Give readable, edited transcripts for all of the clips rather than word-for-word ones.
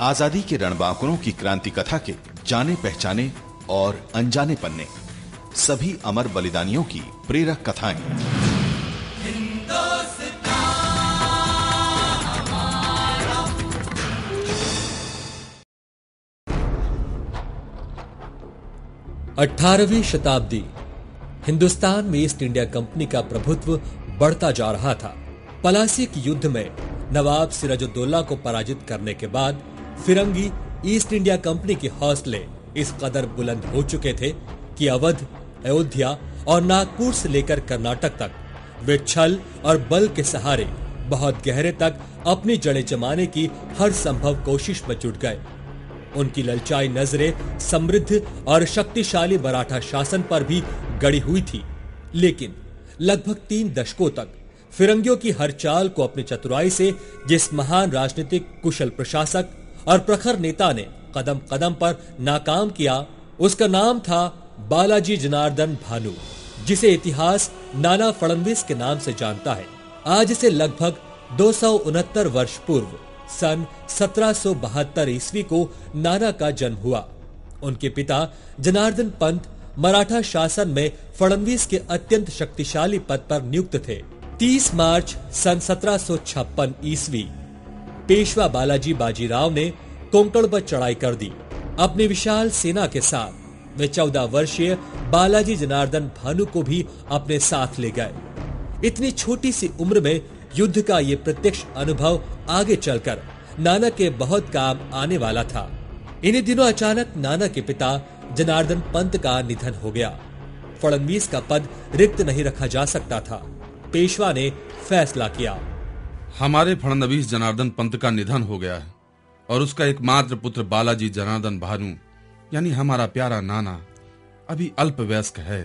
आजादी के रणबांकुरों की क्रांति कथा के जाने पहचाने और अनजाने पन्ने, सभी अमर बलिदानियों की प्रेरक कथाएं। 18वीं शताब्दी। हिंदुस्तान में ईस्ट इंडिया कंपनी का प्रभुत्व बढ़ता जा रहा था। पलासी के युद्ध में नवाब सिराजुद्दौला को पराजित करने के बाद फिरंगी ईस्ट इंडिया कंपनी के हौसले इस कदर बुलंद हो चुके थे कि अवध, अयोध्या और नागपुर से लेकर कर्नाटक तक वे छल और बल के सहारे बहुत गहरे तक अपनी जड़ें जमाने की हर संभव कोशिश में जुट गए। उनकी ललचाई नजरें समृद्ध और शक्तिशाली मराठा शासन पर भी गड़ी हुई थी, लेकिन लगभग 3 दशकों तक फिरंगियों की हर चाल को अपनी चतुराई से जिस महान राजनीतिक कुशल प्रशासक और प्रखर नेता ने कदम कदम पर नाकाम किया, उसका नाम था बालाजी जनार्दन भानु, जिसे इतिहास नाना फडणवीस के नाम से जानता है। आज से लगभग 269 वर्ष पूर्व सन 1772 ईस्वी को नाना का जन्म हुआ। उनके पिता जनार्दन पंत मराठा शासन में फडणवीस के अत्यंत शक्तिशाली पद पर नियुक्त थे। 30 मार्च सन 1756 ईस्वी पेशवा बालाजी बाजीराव ने कोंकण पर चढ़ाई कर दी। अपनी विशाल सेना के साथ वे 14 वर्षीय बालाजी जनार्दन भानु को भी अपने साथ ले गए। इतनी छोटी सी उम्र में युद्ध का ये प्रत्यक्ष अनुभव आगे चलकर नाना के बहुत काम आने वाला था। इन्हीं दिनों अचानक नाना के पिता जनार्दन पंत का निधन हो गया। फडणवीस का पद रिक्त नहीं रखा जा सकता था। पेशवा ने फैसला किया, हमारे फडणवीस जनार्दन पंत का निधन हो गया है और उसका एकमात्र पुत्र बालाजी जनार्दन भानु यानी हमारा प्यारा नाना अभी अल्प वयस्क है।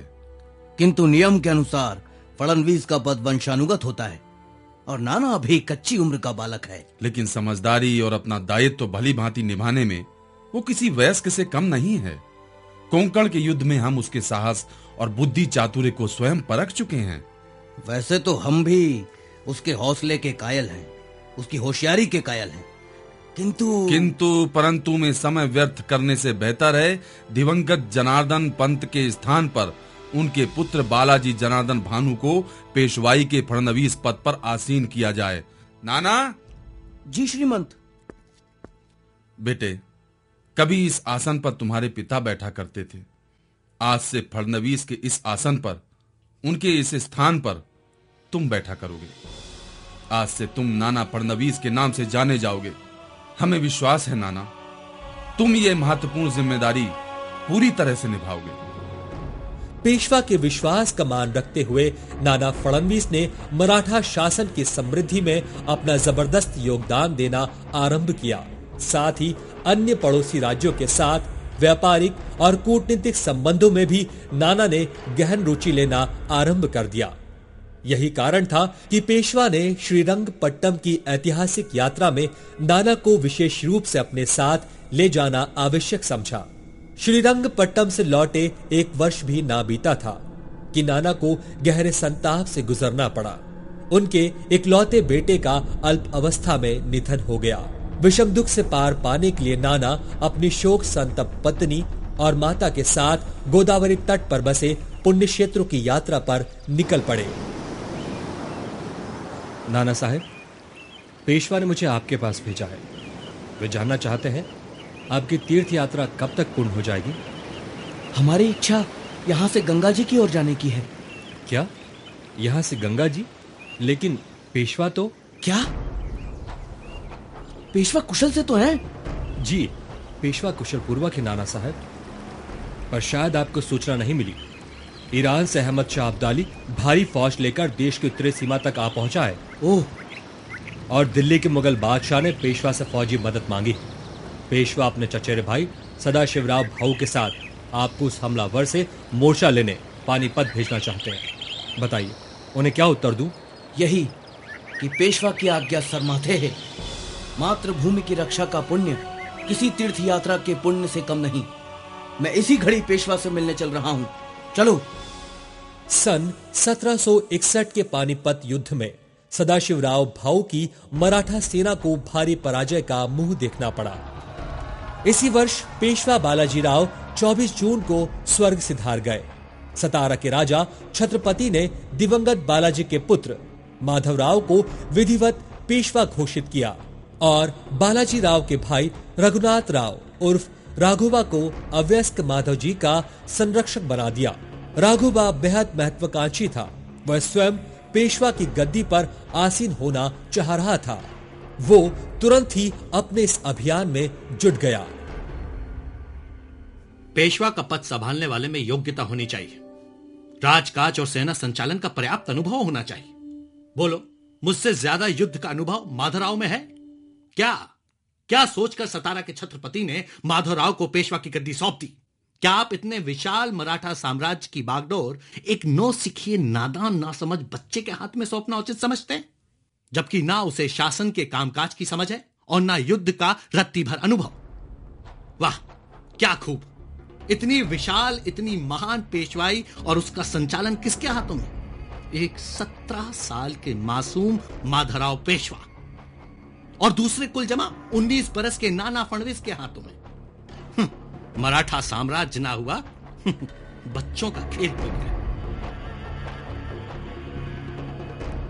किंतु नियम के अनुसार फडणवीस का पद वंशानुगत होता है और नाना अभी कच्ची उम्र का बालक है। लेकिन समझदारी और अपना दायित्व तो भली भांति निभाने में वो किसी वयस्क से कम नहीं है। कोंकण के युद्ध में हम उसके साहस और बुद्धि चातुर्य को स्वयं परख चुके हैं। वैसे तो हम भी उसके हौसले के कायल हैं, उसकी होशियारी के कायल हैं, किंतु परंतु में समय व्यर्थ करने से बेहतर है दिवंगत जनार्दन पंत के स्थान पर उनके पुत्र बालाजी जनार्दन भानु को पेशवाई के फडणवीस पद पर आसीन किया जाए। नाना। जी श्रीमंत। बेटे, कभी इस आसन पर तुम्हारे पिता बैठा करते थे। आज से फडणवीस के इस आसन पर, उनके इस स्थान पर तुम बैठा करोगे। आज से तुम नाना फडणवीस के नाम से जाने जाओगे। हमें विश्वास है नाना, तुम ये महत्वपूर्ण जिम्मेदारी पूरी तरह से निभाओगे। पेशवा के विश्वास का मान रखते हुए नाना फडणवीस ने मराठा शासन की समृद्धि में अपना जबरदस्त योगदान देना आरंभ किया। साथ ही अन्य पड़ोसी राज्यों के साथ व्यापारिक और कूटनीतिक संबंधों में भी नाना ने गहन रुचि लेना आरंभ कर दिया। यही कारण था कि पेशवा ने श्रीरंगपट्टम की ऐतिहासिक यात्रा में नाना को विशेष रूप से अपने साथ ले जाना आवश्यक समझा। श्रीरंगपट्टम से लौटे 1 वर्ष भी ना बीता था कि नाना को गहरे संताप से गुजरना पड़ा। उनके इकलौते बेटे का अल्प अवस्था में निधन हो गया। विषम दुख से पार पाने के लिए नाना अपनी शोक संतप्त पत्नी और माता के साथ गोदावरी तट पर बसे पुण्य क्षेत्रों की यात्रा पर निकल पड़े। नाना साहब, पेशवा ने मुझे आपके पास भेजा है। वे जानना चाहते हैं आपकी तीर्थ यात्रा कब तक पूर्ण हो जाएगी। हमारी इच्छा यहाँ से गंगा जी की ओर जाने की है। क्या? यहाँ से गंगा जी? लेकिन पेशवा तो। क्या? पेशवा कुशल से तो हैं? जी, पेशवा कुशल पूर्वक है नाना साहब, पर शायद आपको सूचना नहीं मिली। ईरान से अहमद शाह अब्दाली भारी फौज लेकर देश की उत्तरी सीमा तक आ पहुंचा है। ओह! और दिल्ली के मुगल बादशाह ने पेशवा से फौजी मदद मांगी। पेशवा अपने चचेरे भाई सदाशिवराव भाऊ के साथ आपको उस हमलावर से मोर्चा लेने पानीपत भेजना चाहते हैं। बताइए, उन्हें क्या उत्तर दूं? यही कि पेशवा की आज्ञा सरमाथे है। मातृभूमि की रक्षा का पुण्य किसी तीर्थ यात्रा के पुण्य से कम नहीं। मैं इसी घड़ी पेशवा से मिलने चल रहा हूं। चलो। सन 1761 के पानीपत युद्ध में सदाशिवराव भाऊ की मराठा सेना को भारी पराजय का मुंह देखना पड़ा। इसी वर्ष पेशवा बालाजीराव 24 जून को स्वर्ग सिधार गए। सतारा के राजा छत्रपति ने दिवंगत बालाजी के पुत्र माधवराव को विधिवत पेशवा घोषित किया और बालाजी राव के भाई रघुनाथ राव उर्फ राघोबा को अवयस्क माधव जी का संरक्षक बना दिया। राघोबा बेहद महत्वाकांक्षी था। वह स्वयं पेशवा की गद्दी पर आसीन होना चाह रहा था। वो तुरंत ही अपने इस अभियान में जुट गया। पेशवा का पद संभालने वाले में योग्यता होनी चाहिए, राजकाज और सेना संचालन का पर्याप्त अनुभव होना चाहिए। बोलो, मुझसे ज्यादा युद्ध का अनुभव माधवराव में है क्या सोचकर सतारा के छत्रपति ने माधवराव को पेशवा की गद्दी सौंप दी? क्या आप इतने विशाल मराठा साम्राज्य की बागडोर एक नौसिखिए नादान नासमझ बच्चे के हाथ में सौंपना उचित समझते हैं, जबकि ना उसे शासन के कामकाज की समझ है और ना युद्ध का रत्ती भर अनुभव? वाह, क्या खूब! इतनी विशाल, इतनी महान पेशवाई और उसका संचालन किसके हाथों में? एक 17 साल के मासूम माधवराव पेशवा और दूसरे कुल जमा 19 बरस के नाना फडणवीस के हाथों में। मराठा साम्राज्य ना हुआ, बच्चों का खेल बन गया।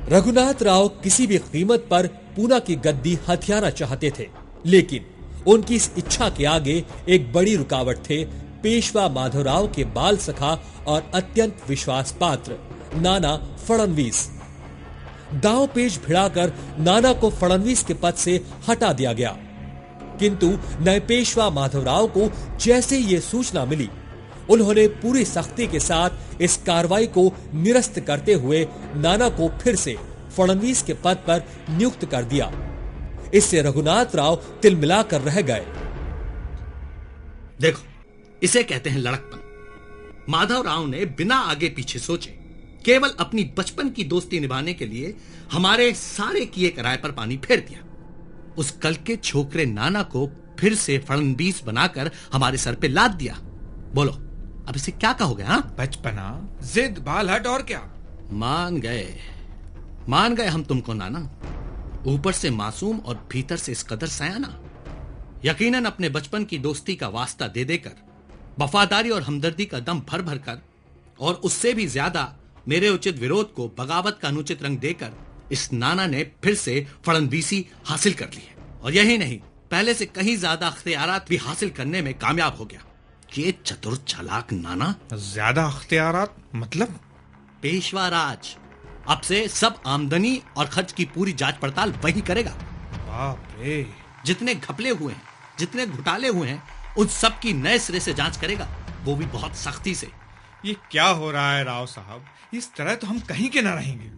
रघुनाथ राव किसी भी कीमत पर पूना की गद्दी हथियाना चाहते थे, लेकिन उनकी इस इच्छा के आगे एक बड़ी रुकावट थे पेशवा माधवराव के बाल सखा और अत्यंत विश्वास पात्र नाना फडणवीस। दांव पेच भिड़ाकर नाना को फडणवीस के पद से हटा दिया गया, किंतु नए पेशवा माधवराव को जैसे ये सूचना मिली, उन्होंने पूरी सख्ती के साथ इस कार्रवाई को निरस्त करते हुए नाना को फिर से फडणवीस के पद पर नियुक्त कर दिया। इससे रघुनाथ राव तिलमिलाकर रह गए। देखो, इसे कहते हैं लड़कपन। माधवराव ने बिना आगे पीछे सोचे केवल अपनी बचपन की दोस्ती निभाने के लिए हमारे सारे किए कराए पर पानी फेर दिया। उस कल के छोकरे नाना को फिर से फडणवीस बनाकर हमारे सर पे लाद दिया। बोलो, अब इसे क्या कहोगे? बचपना, जिद, बालहट और क्या? मान गए हम तुमको नाना, ऊपर से मासूम और भीतर से इस कदर सयाना। यकीनन अपने बचपन की दोस्ती का वास्ता दे देकर, वफादारी और हमदर्दी का दम भर भर कर, और उससे भी ज्यादा मेरे उचित विरोध को बगावत का अनुचित रंग देकर इस नाना ने फिर से फडणवीसी हासिल कर ली है। और यही नहीं, पहले से कहीं ज्यादा अख्तियारात भी हासिल करने में कामयाब हो गया। ये चतुर चालाक नाना। ज्यादा अख्तियारात मतलब? पेशवा राज अब से सब आमदनी और खर्च की पूरी जांच पड़ताल वही करेगा। बाप रे! जितने घपले हुए हैं, जितने घोटाले हुए हैं, उन सब की नए सिरे से जांच करेगा, वो भी बहुत सख्ती से। ये क्या हो रहा है राव साहब? इस तरह तो हम कहीं के ना रहेंगे।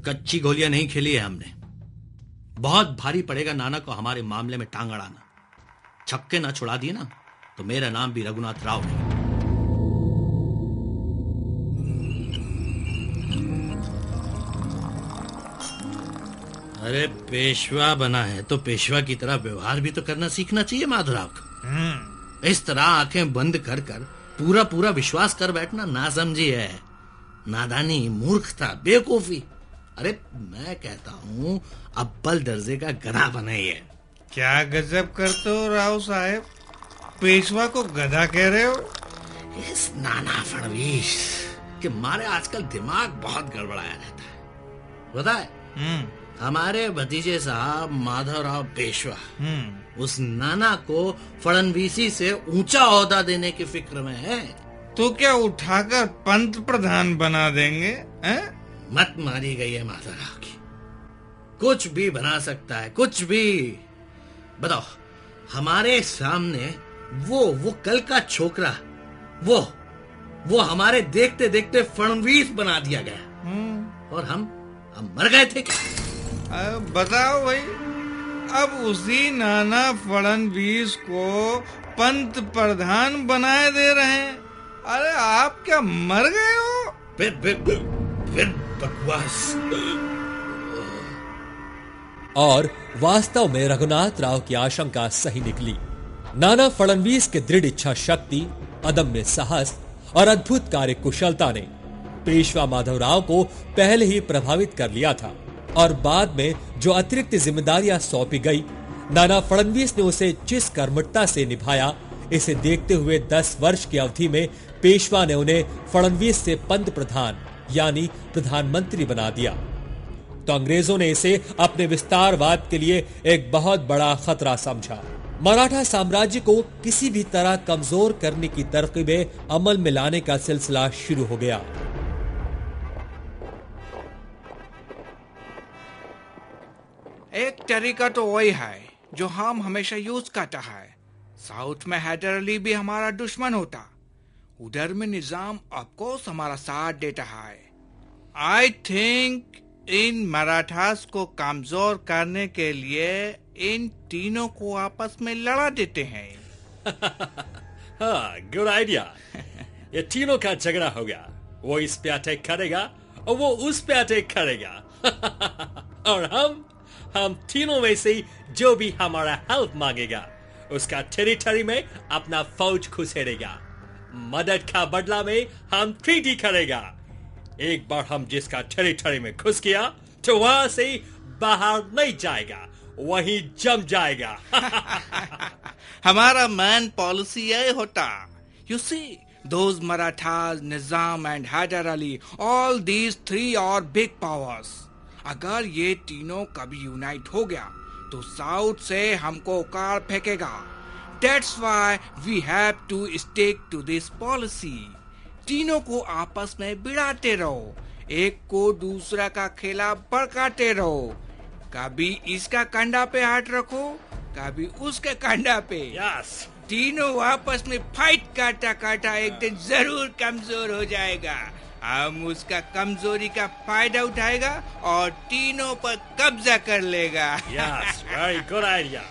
कच्ची गोलियां नहीं खेली है हमने। बहुत भारी पड़ेगा नाना को हमारे मामले में टांग अड़ाना। छक्के ना छुड़ा दिए ना तो मेरा नाम भी रघुनाथ राव नहीं। अरे पेशवा बना है तो पेशवा की तरह व्यवहार भी तो करना सीखना चाहिए माधवराव को। इस तरह आंखें बंद कर कर पूरा पूरा विश्वास कर बैठना ना समझी है, नादानी, मूर्खता, बेवकूफी। अरे मैं कहता हूँ अव्वल दर्जे का गधा बनाइए। क्या गजब करते हो राव साहब, पेशवा को गधा कह रहे हो? इस नाना फडणवीस के मारे आजकल दिमाग बहुत गड़बड़ाया रहता है। पता है, हमारे भतीजे साहब माधवराव पेशवा उस नाना को फडणवीसी से ऊंचा ओहदा देने की फिक्र में है। तो क्या उठाकर पंत प्रधान बना देंगे? मत मारी गई है माधवराव की। कुछ भी बना सकता है, कुछ भी। बताओ, हमारे सामने वो कल का छोकरा, वो हमारे देखते देखते फडणवीस बना दिया गया और हम मर गए थे क्या? बताओ भाई, अब उसी नाना फडणवीस को पंत प्रधान बनाए दे रहे हैं। अरे आप क्या मर गए हो? फिर बकवास। और वास्तव में रघुनाथ राव की आशंका सही निकली। नाना फडणवीस के दृढ़ इच्छा शक्ति, अदम्य साहस और अद्भुत कार्य कुशलता ने पेशवा माधवराव को पहले ही प्रभावित कर लिया था और बाद में जो अतिरिक्त जिम्मेदारियां सौंपी गई, नाना फडणवीस ने उसे जिस कर्मठता से निभाया, इसे देखते हुए 10 वर्ष की अवधि में पेशवा ने उन्हें फडणवीस से पंत प्रधान यानी प्रधानमंत्री बना दिया। तो अंग्रेजों ने इसे अपने विस्तारवाद के लिए एक बहुत बड़ा खतरा समझा। मराठा साम्राज्य को किसी भी तरह कमजोर करने की तरकीबें अमल में लाने का सिलसिला शुरू हो गया। एक तरीका तो वही है जो हम हमेशा यूज करता है। साउथ में हैदर अली भी हमारा दुश्मन होता, उधर में निजाम ऑफकोर्स हमारा साथ देता है। आई थिंक इन मराठास को कमजोर करने के लिए इन तीनों को आपस में लड़ा देते हैं। हाँ, गुड आइडिया। ये तीनों का झगड़ा होगा, वो इस पे अटैक करेगा और वो उस पे अटैक करेगा। और हम तीनों में से जो भी हमारा हेल्प मांगेगा उसका टेरिटरी में अपना फौज घुसेड़ेगा। मदद का बदला में हम ट्रीटी करेगा। एक बार हम जिसका टेरिटरी में घुस गया तो वहां से बाहर नहीं जाएगा, वहीं जम जाएगा। हमारा मैन पॉलिसी ये होता। You see, those Marathas, Nizam and Hyder Ali, all these three are big powers. अगर ये तीनों कभी यूनाइट हो गया तो साउथ से हमको उखाड़ फेंकेगा। That's why we have to stick to this policy. तीनों को आपस में भिड़ाते रहो, एक को दूसरा का खेला भड़काते रहो। कभी इसका कंधा पे हाथ रखो, कभी उसके कंधा पे। Yes. तीनों आपस में फाइट करता करता एक दिन जरूर कमजोर हो जाएगा। हम उसका कमजोरी का फायदा उठाएगा और तीनों पर कब्जा कर लेगा। Yes, very good idea.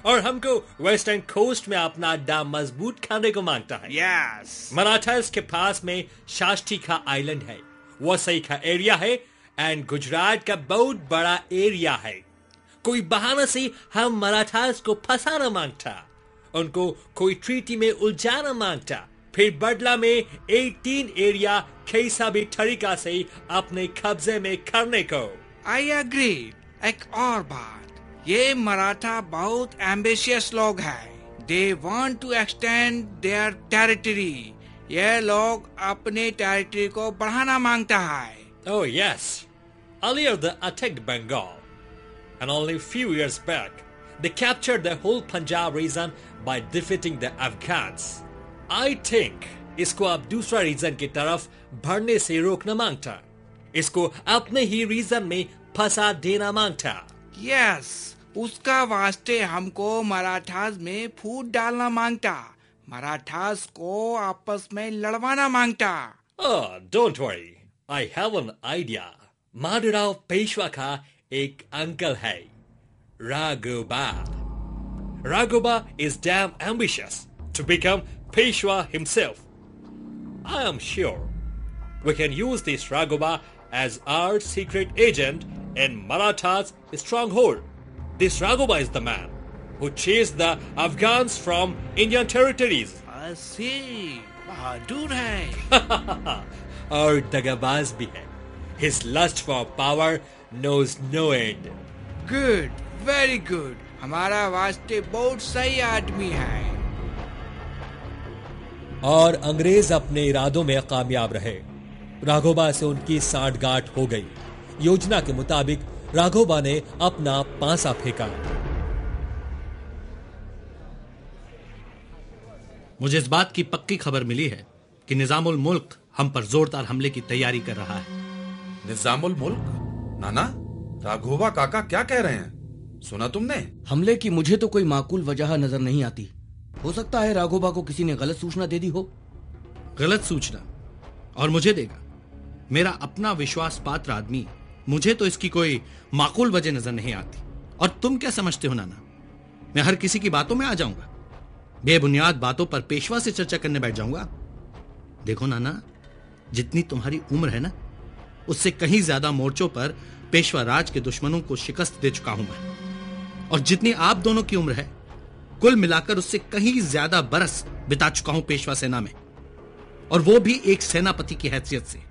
और हमको वेस्टर्न कोस्ट में अपना अड्डा मजबूत करने को मांगता है। Yes. मराठास के पास में शास्त्री का आइलैंड है, वो सही का एरिया है, एंड गुजरात का बहुत बड़ा एरिया है। कोई बहाना से हम मराठास को फंसाना मांगता, उनको कोई ट्रीटी में उलझाना मांगता, फिर बदला में 18 एरिया कैसा भी तरीका से अपने कब्जे में करने को। I agree. एक और बात, ये मराठा बहुत एम्बिशियस लोग हैं। They want to extend their territory. ये लोग अपने टेरिटरी को बढ़ाना मांगता है। Oh yes. Earlier they attacked Bengal, and only few years back they captured the whole Punjab region by defeating the Afghans. I think इसको अब दूसरा रीजन की तरफ बढ़ने से रोकना मांगता, इसको अपने ही रीजन में फंसा देना मांगता। Yes, उसका वास्ते हमको मराठास में फूट डालना मांगता, मराठास को आपस में लड़वाना मांगता। Oh, don't worry, I have an idea. Madhavrao Peshwa का एक अंकल है, Raghuba. Raghuba is damn ambitious to become Peshwa himself. I am sure we can use this Raghuba as our secret agent in Maratha's stronghold. This Raghuba is the man who chased the Afghans from Indian territories. I see, बहादुर है। और दगाबाज भी है. His lust for power knows no end. Good, very good. हमारा वास्ते बहुत सही आदमी है। और अंग्रेज अपने इरादों में कामयाब रहे। राघोबा से उनकी सांठगांठ हो गई। योजना के मुताबिक राघोबा ने अपना पांसा फेंका। मुझे इस बात की पक्की खबर मिली है कि निजामुल मुल्क हम पर जोरदार हमले की तैयारी कर रहा है। निजामुल मुल्क? नाना, राघोबा काका क्या कह रहे हैं? सुना तुमने? हमले की मुझे तो कोई माकूल वजह नजर नहीं आती। हो सकता है राघोबा को किसी ने गलत सूचना दे दी हो। गलत सूचना? और मुझे देगा? मेरा अपना विश्वास पात्र आदमी, मुझे तो इसकी कोई माकूल वजह नजर नहीं आती। और तुम क्या समझते हो नाना, मैं हर किसी की बातों में आ जाऊंगा? बेबुनियाद बातों पर पेशवा से चर्चा करने बैठ जाऊंगा? देखो नाना, जितनी तुम्हारी उम्र है ना, उससे कहीं ज्यादा मोर्चों पर पेशवा राज के दुश्मनों को शिकस्त दे चुका हूं मैं। और जितनी आप दोनों की उम्र है, कुल मिलाकर उससे कहीं ज्यादा बरस बिता चुका हूं पेशवा सेना में, और वो भी एक सेनापति की हैसियत से।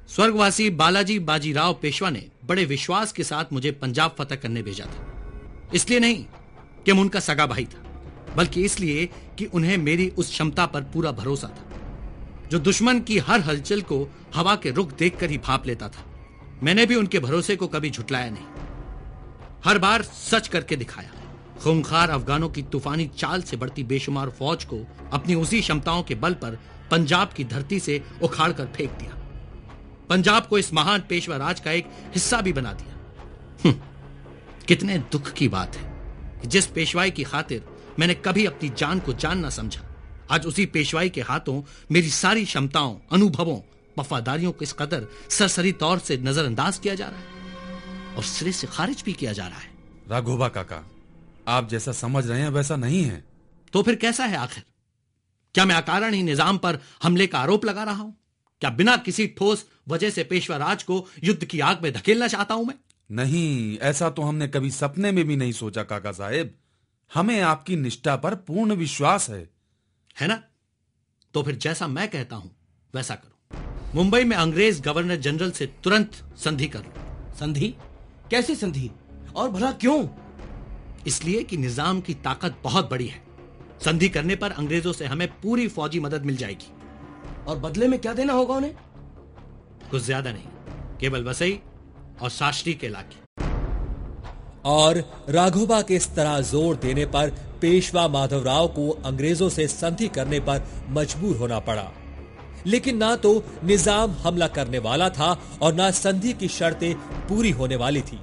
स्वर्गवासी बालाजी बाजीराव पेशवा ने बड़े विश्वास के साथ मुझे पंजाब फतह करने भेजा था। इसलिए नहीं कि मैं उनका सगा भाई था, बल्कि इसलिए कि उन्हें मेरी उस क्षमता पर पूरा भरोसा था जो दुश्मन की हर हलचल को हवा के रुख देखकर ही भांप लेता था। मैंने भी उनके भरोसे को कभी झुटलाया नहीं, हर बार सच करके दिखाया। खूंखार अफगानों की तूफानी चाल से बढ़ती बेशुमार फौज को अपनी उसी क्षमताओं के बल पर पंजाब की धरती से उखाड़ कर फेंक दिया। पंजाब को इस महान पेशवा राज का एक हिस्सा भी बना दिया। कितने दुख की बात है कि जिस पेशवाई की खातिर मैंने कभी अपनी जान को जान ना समझा, आज उसी पेशवाई के हाथों मेरी सारी क्षमताओं, अनुभवों, वफादारियों को इस कदर सरसरी तौर से नजरअंदाज किया जा रहा है और सिरे से खारिज भी किया जा रहा है। राघोबा काका, आप जैसा समझ रहे हैं वैसा नहीं है। तो फिर कैसा है आखिर? क्या मैं अकारण ही निजाम पर हमले का आरोप लगा रहा हूं? क्या बिना किसी ठोस वजह से पेशवा राज को युद्ध की आग में धकेलना चाहता हूं मैं? नहीं, ऐसा तो हमने कभी सपने में भी नहीं सोचा काका साहेब। हमें आपकी निष्ठा पर पूर्ण विश्वास है ना? तो फिर जैसा मैं कहता हूं वैसा करो। मुंबई में अंग्रेज गवर्नर जनरल से तुरंत संधि कर लो। संधि? कैसी संधि? और भला क्यों? इसलिए कि निजाम की ताकत बहुत बड़ी है। संधि करने पर अंग्रेजों से हमें पूरी फौजी मदद मिल जाएगी। और बदले में क्या देना होगा उन्हें? कुछ ज्यादा नहीं, केवल वसई और शास्त्री के इलाके। और राघोबा के इस तरह जोर देने पर पेशवा माधवराव को अंग्रेजों से संधि करने पर मजबूर होना पड़ा। लेकिन ना तो निजाम हमला करने वाला था और ना संधि की शर्तें पूरी होने वाली थी।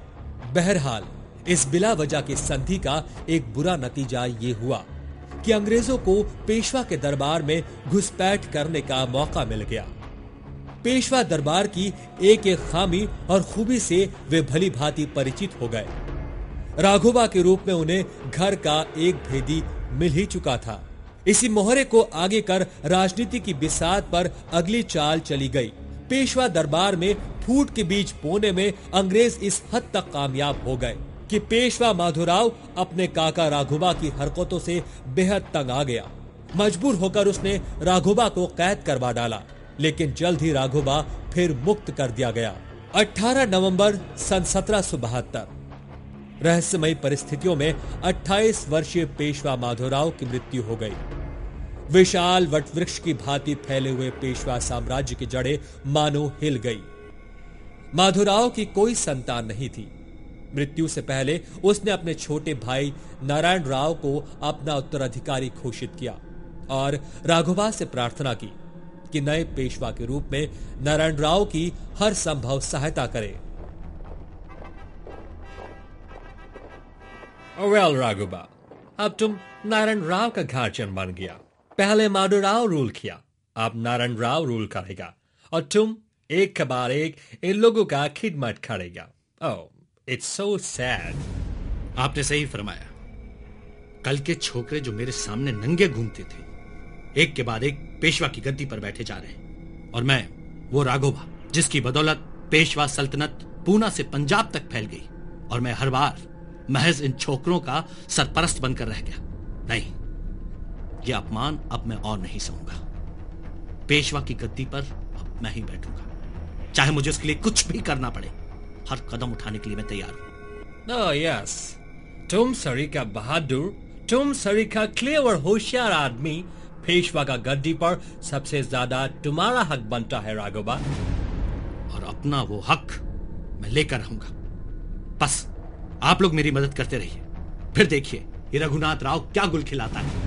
बहरहाल इस बिला वजह की संधि का एक बुरा नतीजा ये हुआ कि अंग्रेजों को पेशवा के दरबार में घुसपैठ करने का मौका मिल गया। पेशवा दरबार की एक एक खामी और खूबी से वे भली भांति परिचित हो गए। राघोबा के रूप में उन्हें घर का एक भेदी मिल ही चुका था। इसी मोहरे को आगे कर राजनीति की बिसात पर अगली चाल चली गई। पेशवा दरबार में फूट के बीज बोने में अंग्रेज इस हद तक कामयाब हो गए कि पेशवा माधवराव अपने काका राघोबा की हरकतों से बेहद तंग आ गया। मजबूर होकर उसने राघोबा को कैद करवा डाला, लेकिन जल्द ही राघोबा फिर मुक्त कर दिया गया। 18 नवंबर सन 1772 रहस्यमयी परिस्थितियों में 28 वर्षीय पेशवा माधवराव की मृत्यु हो गई। विशाल वटवृक्ष की भांति फैले हुए पेशवा साम्राज्य की जड़ें मानो हिल गई। माधवराव की कोई संतान नहीं थी। मृत्यु से पहले उसने अपने छोटे भाई नारायण राव को अपना उत्तराधिकारी घोषित किया और राघोबा से प्रार्थना की कि नए पेशवा के रूप में नारायण राव की हर संभव सहायता करे। वेल राघोबा, अब तुम नारायण राव का गार्जियन बन गया। पहले माधवराव रूल किया, अब नारायण राव रूल करेगा और तुम एक के बाद एक इन लोगों का खिदमत करेगा। ओह, इट्स सो सैड। आपने सही फरमाया। कल के छोकरे जो मेरे सामने नंगे घूमते थे, एक के बाद एक पेशवा की गद्दी पर बैठे जा रहे हैं, और मैं वो राघोबा जिसकी बदौलत पेशवा सल्तनत पूना से पंजाब तक फैल गई, और मैं हर बार महज इन छोकरों का सरपरस्त बनकर रह गया। नहीं, यह अपमान अब मैं और नहीं सहूंगा। पेशवा की गद्दी पर अब मैं ही बैठूंगा, चाहे मुझे उसके लिए कुछ भी करना पड़े। हर कदम उठाने के लिए मैं तैयार हूं। यस, तुम सरीका बहादुर, तुम सरीका क्लेवर होशियार आदमी, पेशवा का गद्दी पर सबसे ज्यादा तुम्हारा हक बनता है राघोबा। और अपना वो हक मैं लेकर रहूंगा। बस आप लोग मेरी मदद करते रहिए, फिर देखिए ये रघुनाथ राव क्या गुल खिलाता है।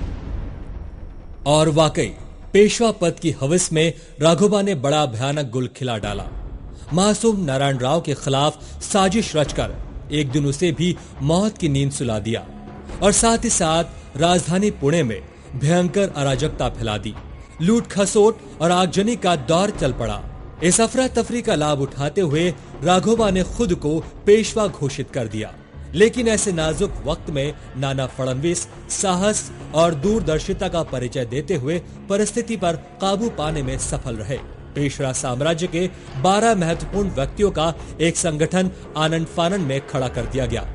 और वाकई पेशवा पद की हवस में राघोबा ने बड़ा भयानक गुल खिला डाला। मासूम नारायण राव के खिलाफ साजिश रचकर एक दिन उसे भी मौत की नींद सुला दिया और साथ ही साथ राजधानी पुणे में भयंकर अराजकता फैला दी। लूट खसोट और आगजनी का दौर चल पड़ा। इस अफरा तफरी का लाभ उठाते हुए राघोबा ने खुद को पेशवा घोषित कर दिया। लेकिन ऐसे नाजुक वक्त में नाना फडणवीस साहस और दूरदर्शिता का परिचय देते हुए परिस्थिति पर काबू पाने में सफल रहे। पेशवा साम्राज्य के 12 महत्वपूर्ण व्यक्तियों का एक संगठन आनंद फानन में खड़ा कर दिया गया,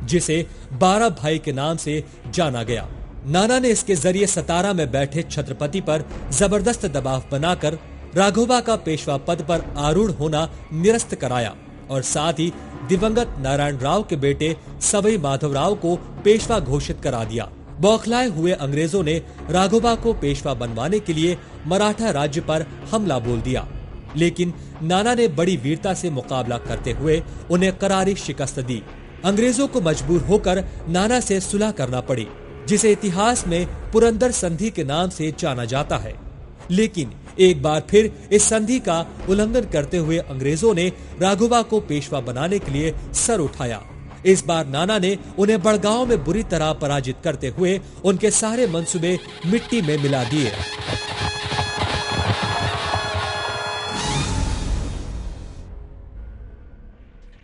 जिसे 12 भाई के नाम से जाना गया। नाना ने इसके जरिए सतारा में बैठे छत्रपति पर जबरदस्त दबाव बनाकर राघोबा का पेशवा पद पर आरूढ़ होना निरस्त कराया और साथ ही दिवंगत नारायण राव के बेटे सवाई माधवराव को पेशवा घोषित करा दिया। बौखलाए हुए अंग्रेजों ने राघोबा को पेशवा बनवाने के लिए मराठा राज्य पर हमला बोल दिया, लेकिन नाना ने बड़ी वीरता से मुकाबला करते हुए उन्हें करारी शिकस्त दी। अंग्रेजों को मजबूर होकर नाना से सुलह करना पड़ी, जिसे इतिहास में पुरंदर संधि के नाम से जाना जाता है। लेकिन एक बार फिर इस संधि का उल्लंघन करते हुए अंग्रेजों ने राघोबा को पेशवा बनाने के लिए सर उठाया। इस बार नाना ने उन्हें बड़गांव में बुरी तरह पराजित करते हुए उनके सारे मंसूबे मिट्टी में मिला दिए।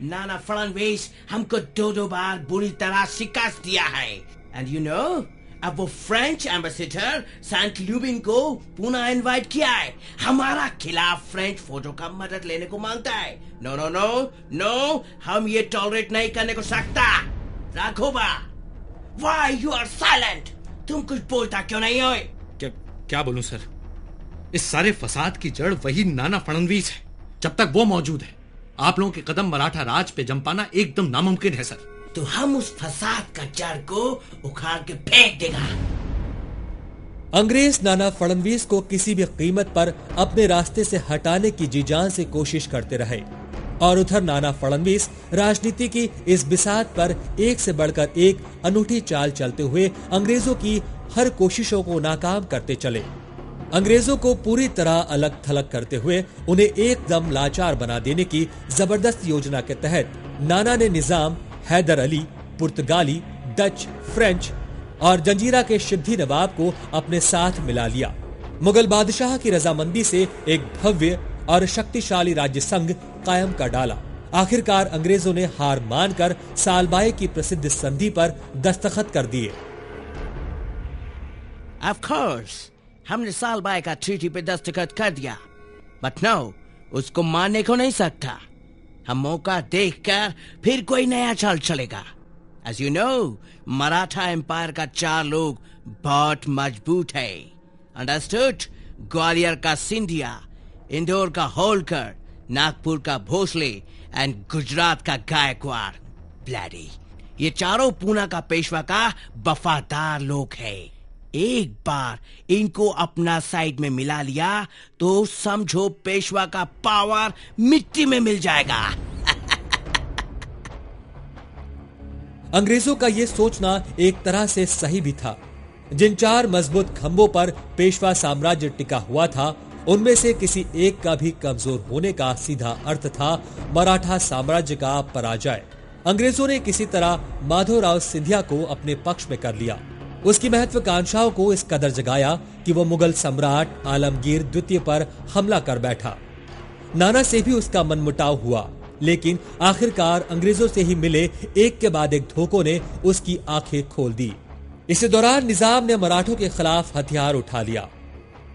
नाना फडणवीस हमको दो बार बुरी तरह शिकस्त दिया है। एंड यू नो, अब वो फ्रेंच एम्बेसडर सेंट ल्यूबिन को पुनः इनवाइट किया है। हमारा खिलाफ फ्रेंच फौजों का मदद लेने को मांगता है। नो नो नो नो, हम ये टॉलरेट नहीं करने को सकता। Raghoba, why you are silent? तुम कुछ बोलता क्यों नहीं हो? क्या बोलूं सर? इस सारे फसाद की जड़ वही नाना फडणवीस है। जब तक वो मौजूद है, आप लोगों के कदम मराठा राज पे जम पाना एकदम नामुमकिन है सर। तो हम उस फसाद का जड़ को उखाड़ के फेंक देगा। अंग्रेज नाना फडणवीस को किसी भी कीमत पर अपने रास्ते से हटाने की जी जान से कोशिश करते रहे, और उधर नाना फडणवीस राजनीति की इस बिसात पर एक से बढ़कर एक अनूठी चाल चलते हुए अंग्रेजों की हर कोशिशों को नाकाम करते चले। अंग्रेजों को पूरी तरह अलग थलग करते हुए उन्हें एकदम लाचार बना देने की जबरदस्त योजना के तहत नाना ने निजाम, हैदर अली, पुर्तगाली, डच, फ्रेंच और जंजीरा के सिद्दी नवाब को अपने साथ मिला लिया। मुगल बादशाह की रजामंदी से एक भव्य और शक्तिशाली राज्य संघ कायम कर डाला। आखिरकार अंग्रेजों ने हार मानकर सालबाई की प्रसिद्ध संधि पर दस्तखत कर दिए। Of course, हमने सालबाई का ट्रीटी पे दस्तखत कर दिया, बट नो, उसको मानने को नहीं सकता। हम मौका देखकर फिर कोई नया चाल चलेगा। As you know, Maratha empire का 4 लोग बहुत मजबूत है। अंडरस्टूड? ग्वालियर का सिंधिया, इंदौर का होलकर, नागपुर का भोसले एंड गुजरात का गायकवाड़ ब्लैडी। ये चारों पूना का पेशवा का वफादार लोग हैं। एक बार इनको अपना साइड में मिला लिया तो समझो पेशवा का पावर मिट्टी में मिल जाएगा। अंग्रेजों का ये सोचना एक तरह से सही भी था। जिन 4 मजबूत खंभों पर पेशवा साम्राज्य टिका हुआ था, उनमें से किसी एक का भी कमजोर होने का सीधा अर्थ था मराठा साम्राज्य का पराजय। अंग्रेजों ने किसी तरह माधवराव सिंधिया को अपने पक्ष में कर लिया। उसकी महत्वाकांक्षाओं को इस कदर जगाया कि वो मुगल सम्राट आलमगीर द्वितीय पर हमला कर बैठा। नाना से भी उसका मनमुटाव हुआ, लेकिन आखिरकार अंग्रेजों से ही मिले एक के बाद एक धोखों ने उसकी आंखें खोल दी। इसी दौरान निजाम ने मराठों के खिलाफ हथियार उठा लिया।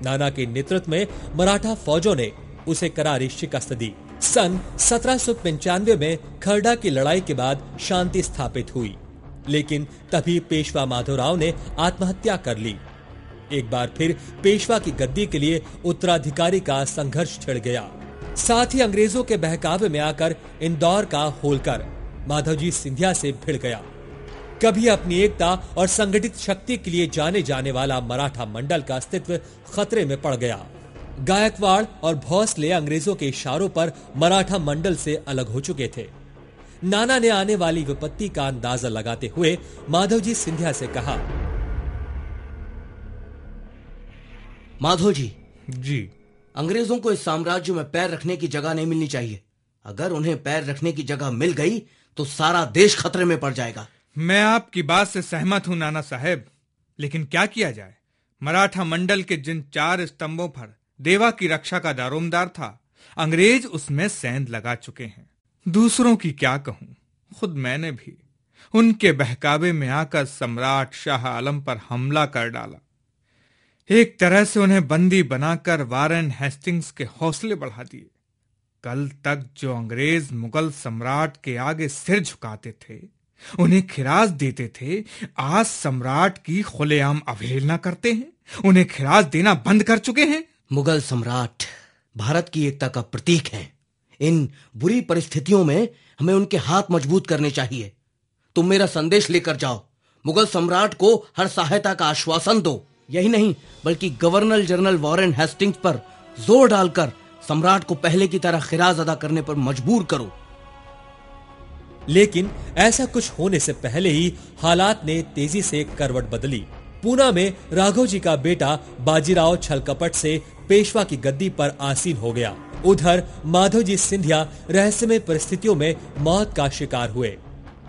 नाना के नेतृत्व में मराठा फौजों ने उसे करारी शिकस्त दी। सन 1795 में खरडा की लड़ाई के बाद शांति स्थापित हुई, लेकिन तभी पेशवा माधवराव ने आत्महत्या कर ली। एक बार फिर पेशवा की गद्दी के लिए उत्तराधिकारी का संघर्ष छिड़ गया। साथ ही अंग्रेजों के बहकावे में आकर इंदौर का होलकर माधवजी सिंधिया से भिड़ गया। कभी अपनी एकता और संगठित शक्ति के लिए जाने जाने वाला मराठा मंडल का अस्तित्व खतरे में पड़ गया। गायकवाड़ और भोसले अंग्रेजों के इशारों पर मराठा मंडल से अलग हो चुके थे। नाना ने आने वाली विपत्ति का अंदाजा लगाते हुए माधवजी सिंधिया से कहा, माधव जी, अंग्रेजों को इस साम्राज्य में पैर रखने की जगह नहीं मिलनी चाहिए। अगर उन्हें पैर रखने की जगह मिल गई तो सारा देश खतरे में पड़ जाएगा। मैं आपकी बात से सहमत हूं नाना साहेब, लेकिन क्या किया जाए? मराठा मंडल के जिन 4 स्तंभों पर देवा की रक्षा का दारोमदार था, अंग्रेज उसमें सेंध लगा चुके हैं। दूसरों की क्या कहूं, खुद मैंने भी उनके बहकावे में आकर सम्राट शाह आलम पर हमला कर डाला। एक तरह से उन्हें बंदी बनाकर वारेन हेस्टिंग्स के हौसले बढ़ा दिए। कल तक जो अंग्रेज मुगल सम्राट के आगे सिर झुकाते थे, उन्हें खिराज देते थे, आज सम्राट की खुलेआम अवहेलना करते हैं, उन्हें खिराज देना बंद कर चुके हैं। मुगल सम्राट भारत की एकता का प्रतीक है। इन बुरी परिस्थितियों में हमें उनके हाथ मजबूत करने चाहिए। तुम मेरा संदेश लेकर जाओ, मुगल सम्राट को हर सहायता का आश्वासन दो। यही नहीं बल्कि गवर्नर जनरल वॉरेन हेस्टिंग्स पर जोर डालकर सम्राट को पहले की तरह खिराज अदा करने पर मजबूर करो। लेकिन ऐसा कुछ होने से पहले ही हालात ने तेजी से करवट बदली। पूना में राघव जी का बेटा बाजीराव छलकपट से पेशवा की गद्दी पर आसीन हो गया। उधर माधवजी सिंधिया रहस्यमय परिस्थितियों में मौत का शिकार हुए।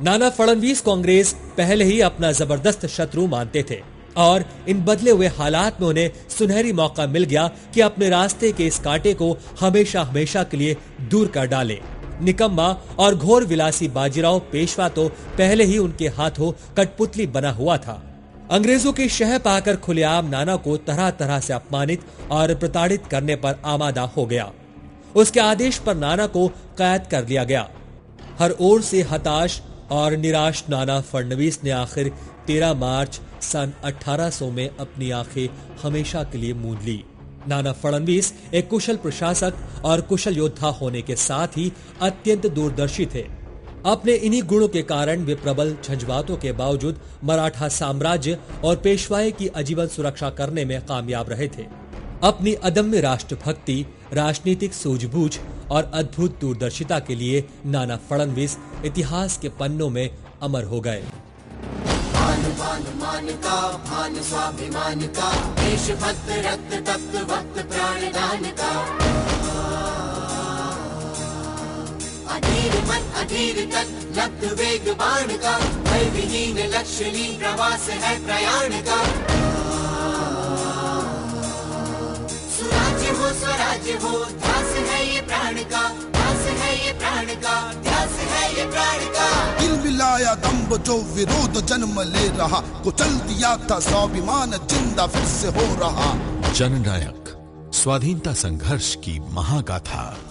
नाना फडणवीस को अंग्रेज पहले ही अपना जबरदस्त शत्रु मानते थे और इन बदले हुए हालात में उन्हें सुनहरी मौका मिल गया कि अपने रास्ते के इस कांटे को हमेशा हमेशा के लिए दूर कर डाले। निकम्मा और घोर विलासी बाजीराव पेशवा तो पहले ही उनके हाथों कठपुतली बना हुआ था। अंग्रेजों के शह पाकर खुलेआम नाना को तरह तरह से अपमानित और प्रताड़ित करने पर आमादा हो गया। उसके आदेश पर नाना को कैद कर लिया गया। हर ओर से हताश और निराश नाना फडणवीस ने आखिर 13 मार्च सन 1800 में अपनी आंखें हमेशा के लिए मूंद ली। नाना फडणवीस एक कुशल प्रशासक और कुशल योद्धा होने के साथ ही अत्यंत दूरदर्शी थे। अपने इन्हीं गुणों के कारण वे प्रबल झंझावातों के बावजूद मराठा साम्राज्य और पेशवाई की आजीवन सुरक्षा करने में कामयाब रहे थे। अपनी अदम्य राष्ट्रभक्ति, राजनीतिक सूझबूझ और अद्भुत दूरदर्शिता के लिए नाना फडणवीस इतिहास के पन्नों में अमर हो गए। मान का भान स्वाभिमान का, देशभक्त रक्त तप्त भक्त प्राणदान का, अधीर मन अधीर तन लब्ध वेग बाण का, भय विहीन लक्ष्यलीन प्रवास है प्रयाण का। सुराज्य हो स्वराज्य हो, ध्यास है ये प्राण का, ध्यास है ये प्राण का, ध्यास है ये प्राण का। दिल मिलाया दम्भ जो विरोध जन्म ले रहा, कुचल दिया था स्वाभिमान जिंदा फिर से हो रहा। जननायक स्वाधीनता संघर्ष की महागाथा।